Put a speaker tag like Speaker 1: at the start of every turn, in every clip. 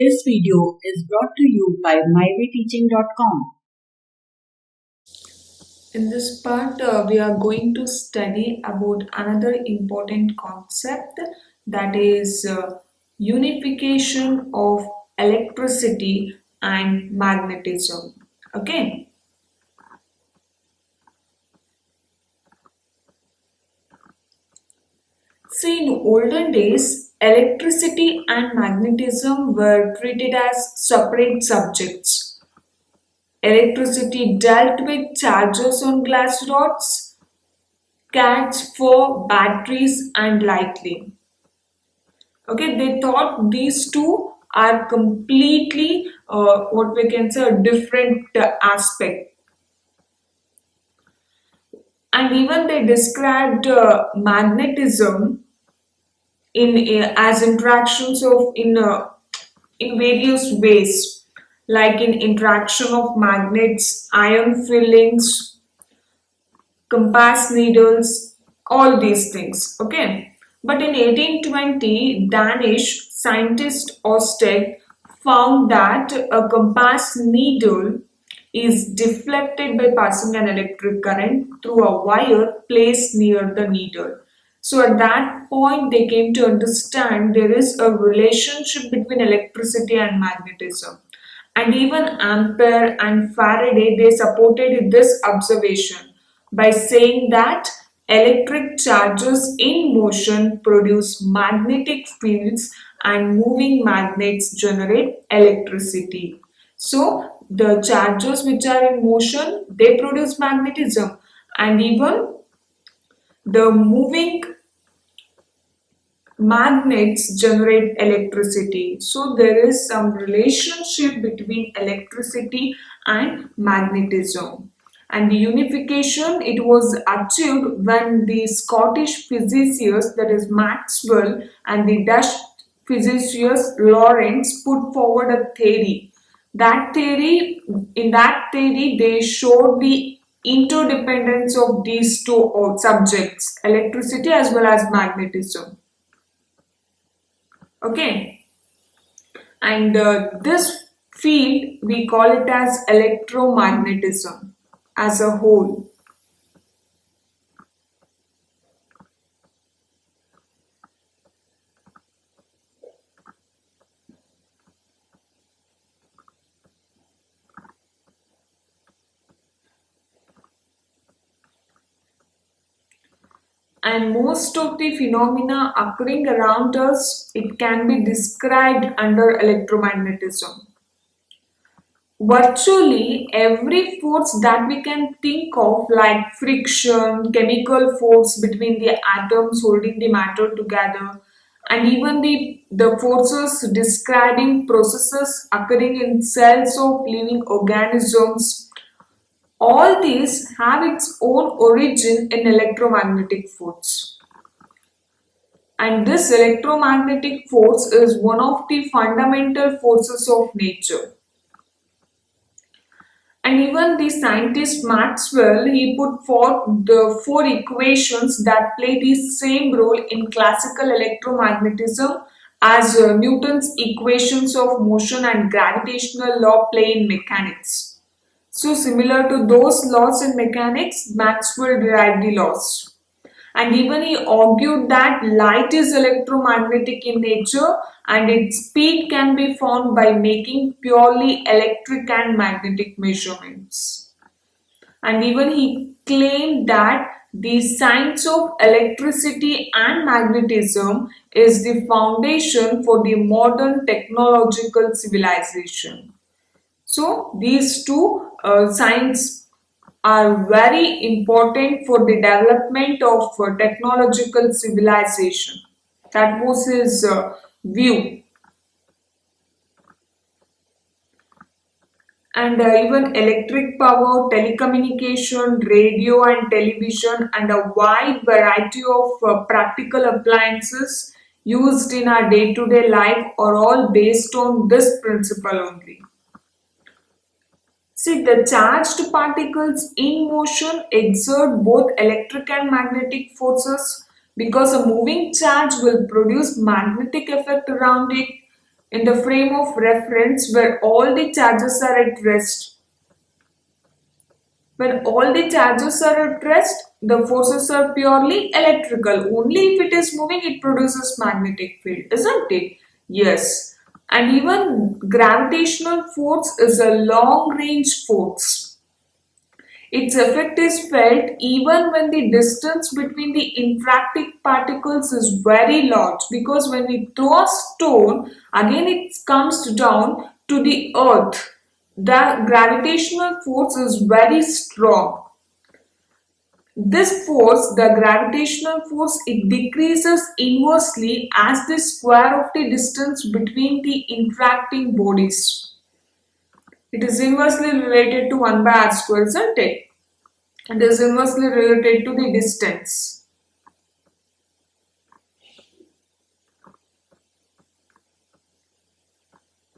Speaker 1: This video is brought to you by mywayteaching.com.
Speaker 2: In this part, we are going to study about another important concept, that is unification of electricity and magnetism. Okay. See, in olden days, electricity and magnetism were treated as separate subjects. Electricity dealt with charges on glass rods, cats for batteries and lighting. Okay, they thought these two are completely what we can say a different aspect, and even they described magnetism in as interactions of in various ways, like in interaction of magnets, ion fillings, compass needles, all these things. Okay, but in 1820, Danish scientist Ørsted found that a compass needle is deflected by passing an electric current through a wire placed near the needle. So at that point, they came to understand there is a relationship between electricity and magnetism. And even Ampere and Faraday, they supported this observation by saying that electric charges in motion produce magnetic fields and moving magnets generate electricity. So the charges which are in motion, they produce magnetism, and even the moving magnets generate electricity. So there is some relationship between electricity and magnetism. And the unification, it was achieved when the Scottish physicist, that is Maxwell, and the Dutch physicist Lorentz put forward a theory. In that theory, they showed the interdependence of these two subjects, electricity as well as magnetism. Okay, and this field we call it as electromagnetism as a whole. And most of the phenomena occurring around us, it can be described under electromagnetism. Virtually every force that we can think of, like friction, chemical force between the atoms holding the matter together, and even the forces describing processes occurring in cells of living organisms, all these have its own origin in electromagnetic force. And this electromagnetic force is one of the fundamental forces of nature. And even the scientist Maxwell, he put forth the four equations that play the same role in classical electromagnetism as Newton's equations of motion and gravitational law play in mechanics. So similar to those laws in mechanics, Maxwell derived the laws. And even he argued that light is electromagnetic in nature and its speed can be found by making purely electric and magnetic measurements. And even he claimed that the science of electricity and magnetism is the foundation for the modern technological civilization. So these two science are very important for the development of technological civilization. That was his view. And even electric power, telecommunication, radio and television, and a wide variety of practical appliances used in our day-to-day life are all based on this principle only. See, the charged particles in motion exert both electric and magnetic forces, because a moving charge will produce magnetic effect around it. in the frame of reference where all the charges are at rest. When all the charges are at rest, the forces are purely electrical. Only if it is moving, it produces magnetic field, isn't it? Yes. And even gravitational force is a long-range force. Its effect is felt even when the distance between the interacting particles is very large, because when we throw a stone, again it comes down to the earth. The gravitational force is very strong. This force, the gravitational force, it decreases inversely as the square of the distance between the interacting bodies. It is inversely related to 1 by r square, isn't it? And is inversely related to the distance.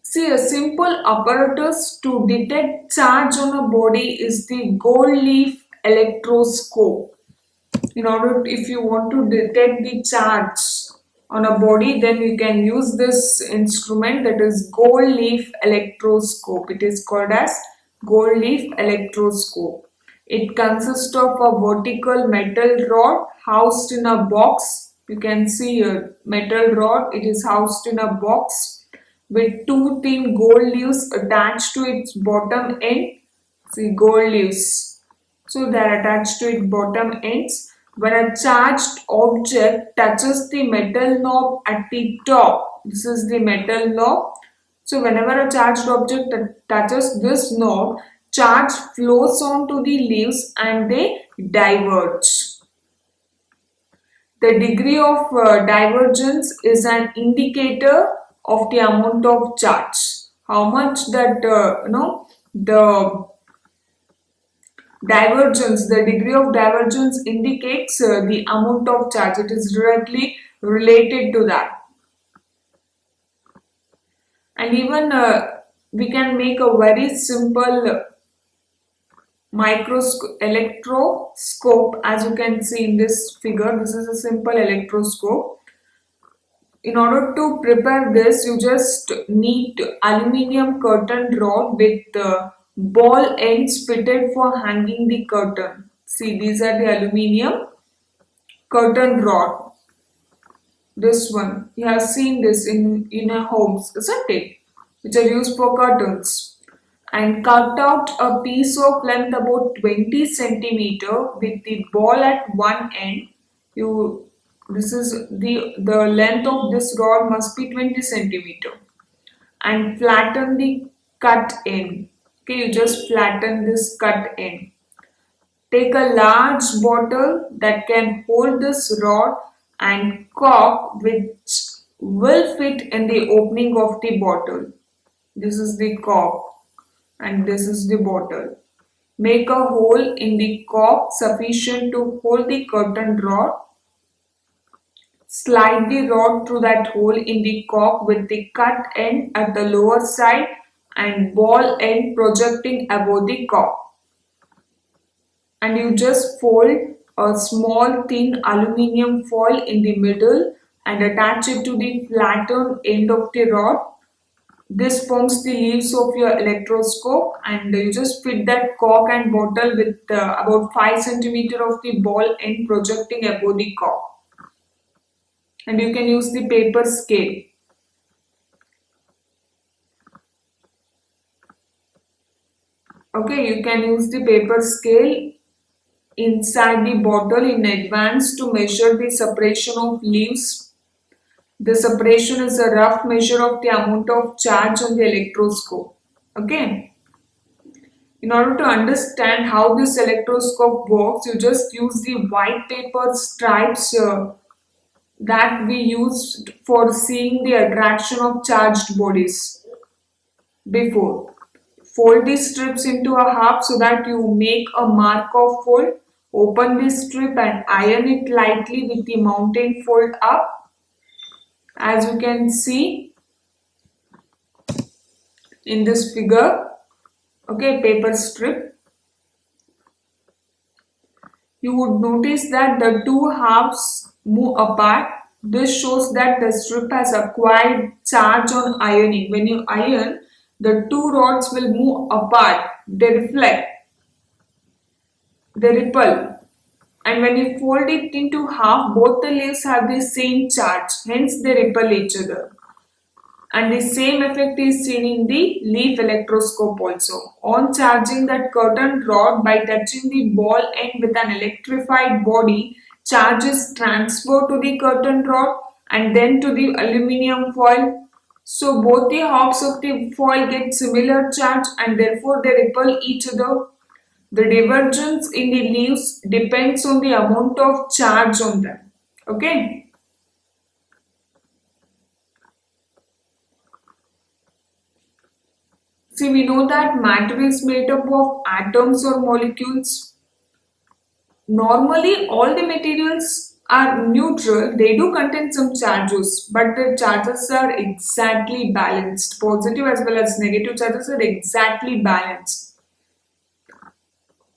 Speaker 2: See, a simple apparatus to detect charge on a body is the gold leaf electroscope. In order, if you want to detect the charge on a body, then you can use this instrument, that is gold leaf electroscope. It is called as gold leaf electroscope. It consists of a vertical metal rod housed in a box. You can see a metal rod. It is housed in a box with two thin gold leaves attached to its bottom end. See, gold leaves. So they are attached to its bottom ends. When a charged object touches the metal knob at the top, this is the metal knob. So whenever a charged object touches this knob, charge flows onto the leaves and they diverge. The degree of divergence is an indicator of the amount of charge. How much that the divergence, the degree of divergence indicates the amount of charge. It is directly related to that. And even we can make a very simple electroscope, as you can see in this figure. This is a simple electroscope. In order to prepare this, you just need aluminium curtain rod with ball ends fitted for hanging the curtain. See, these are the aluminium curtain rod. This one, you have seen this in your homes, isn't it? Which are used for curtains. And cut out a piece of length about 20 centimeter with the ball at one end. This is the length of this rod must be 20 centimeter, and flatten the cut end. Okay, you just flatten this cut end. Take a large bottle that can hold this rod and cork which will fit in the opening of the bottle. This is the cork and this is the bottle. Make a hole in the cork sufficient to hold the curtain rod. Slide the rod through that hole in the cork with the cut end at the lower side and ball end projecting above the cork. And you just fold a small thin aluminium foil in the middle and attach it to the flattened end of the rod. This forms the leaves of your electroscope, and you just fit that cork and bottle with about 5 centimeter of the ball end projecting above the cork. And you can use the paper scale. Okay, you can use the paper scale inside the bottle in advance to measure the separation of leaves. The separation is a rough measure of the amount of charge on the electroscope. Okay. In order to understand how this electroscope works, you just use the white paper stripes that we used for seeing the attraction of charged bodies before. Fold these strips into a half so that you make a mark of fold. Open this strip and iron it lightly with the mounting fold up. As you can see in this figure, okay, paper strip, you would notice that the two halves move apart This shows that the strip has acquired charge on ironing. When you iron, the two rods will move apart. They reflect, they repel. And when you fold it into half, both the leaves have the same charge. Hence, they repel each other. And the same effect is seen in the leaf electroscope also. On charging that curtain rod by touching the ball end with an electrified body, charge is transferred to the curtain rod and then to the aluminium foil. So both the halves of the foil get similar charge and therefore they repel each other. The divergence in the leaves depends on the amount of charge on them. Okay. See, we know that matter is made up of atoms or molecules. Normally, all the materials are neutral. They do contain some charges, but the charges are exactly balanced. Positive as well as negative charges are exactly balanced.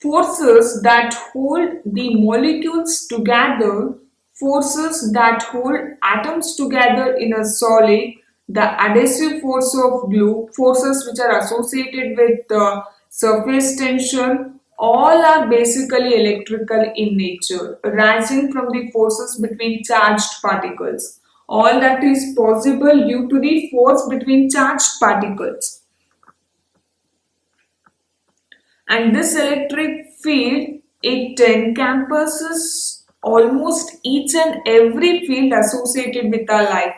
Speaker 2: Forces that hold the molecules together, forces that hold atoms together in a solid, the adhesive force of glue, forces which are associated with the surface tension, all are basically electrical in nature, arising from the forces between charged particles. All that is possible due to the force between charged particles. And this electric field, it encompasses almost each and every field associated with our life.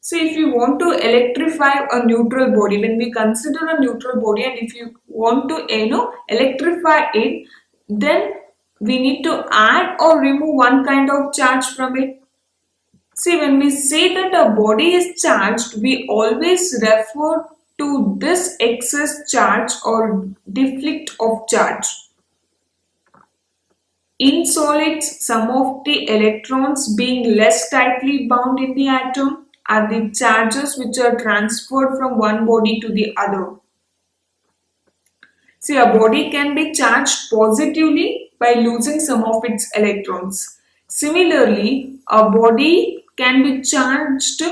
Speaker 2: So if you want to electrify a neutral body, when we consider a neutral body and if you want to electrify it, then we need to add or remove one kind of charge from it. See, when we say that a body is charged, we always refer to this excess charge or deflect of charge. In solids, some of the electrons being less tightly bound in the atom are the charges which are transferred from one body to the other. See, a body can be charged positively by losing some of its electrons. Similarly, a body can be charged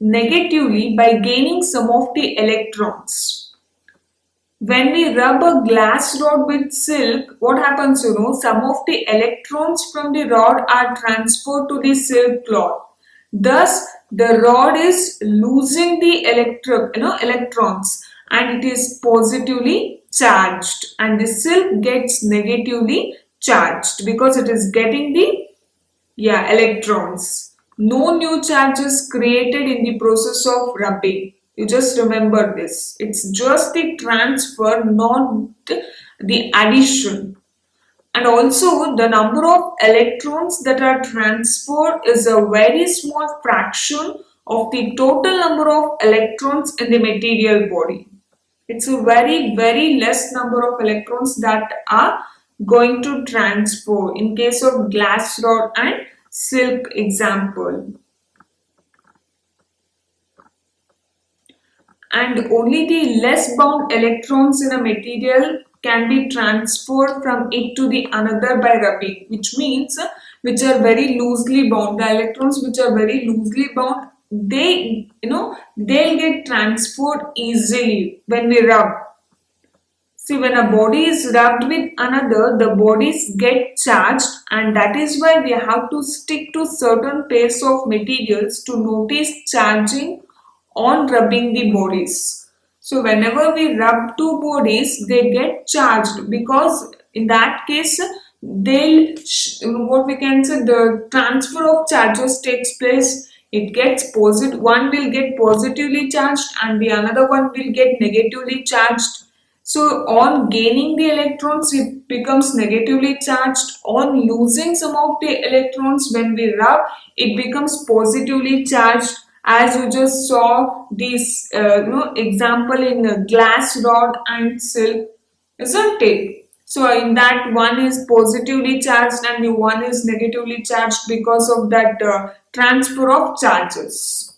Speaker 2: negatively by gaining some of the electrons. When we rub a glass rod with silk, what happens, some of the electrons from the rod are transferred to the silk cloth. Thus, the rod is losing the electrons and it is positively charged, and the silk gets negatively charged because it is getting the electrons. No new charge is created in the process of rubbing. You just remember this. It's just the transfer, not the addition. And also the number of electrons that are transferred is a very small fraction of the total number of electrons in the material body. It's a very, very less number of electrons that are going to transfer in case of glass rod and silk example. And only the less bound electrons in a material can be transferred from it to the another by rubbing, which means which are very loosely bound. The electrons which are very loosely bound, they'll get transferred easily when we rub. See, when a body is rubbed with another, the bodies get charged, and that is why we have to stick to certain pairs of materials to notice charging on rubbing the bodies. So whenever we rub two bodies, they get charged because in that case, the transfer of charges takes place. It gets positive, one will get positively charged and the another one will get negatively charged. So on gaining the electrons, it becomes negatively charged. On losing some of the electrons when we rub, it becomes positively charged. As you just saw this example in glass rod and silk, isn't it? So in that one is positively charged and the one is negatively charged because of that transfer of charges.